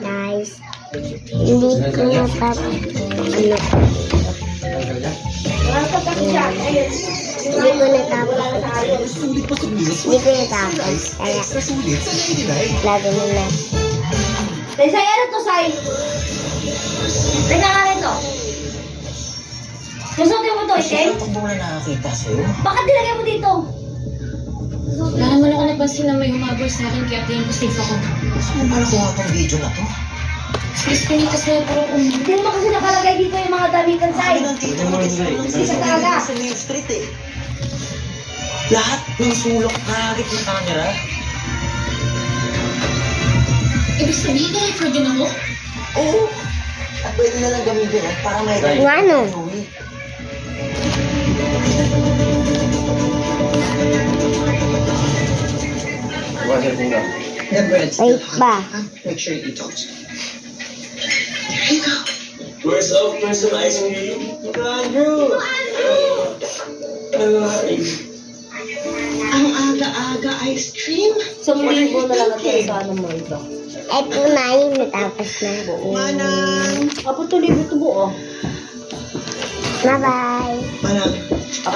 guys. Hindi ko natapos. Hindi ko natapos. Kaya, lagi mo na. Say, ano to, Say? Teka nga rin to. Susutin mo to, itim? Ito mo na nakakita sa'yo. Bakit nilagay mo dito? Wala naman ako napansin na may umabol sa akin kaya pinag-save ako. Saan mo pala kuha tong video na to? Spinitas na yung puro Hindi naman kasi nakalagay dito yung mga damitan, Say. Ang tito mo Isa talaga. sa main street eh. Lahat ng sulok nakakit ng camera. Ibig sabihin na record yun ako? Oo. At pwede na lang gamitin para may Ano? Wait ba? Make sure you eat those. Where's up? Where's some ice cream? Andrew! Ang aga-aga ice cream? So, muli mo na lang natin sa ano mo ito. Eto na yun, natapos na. Manang! Apo tuloy mo ito buo. Bye-bye. Manang!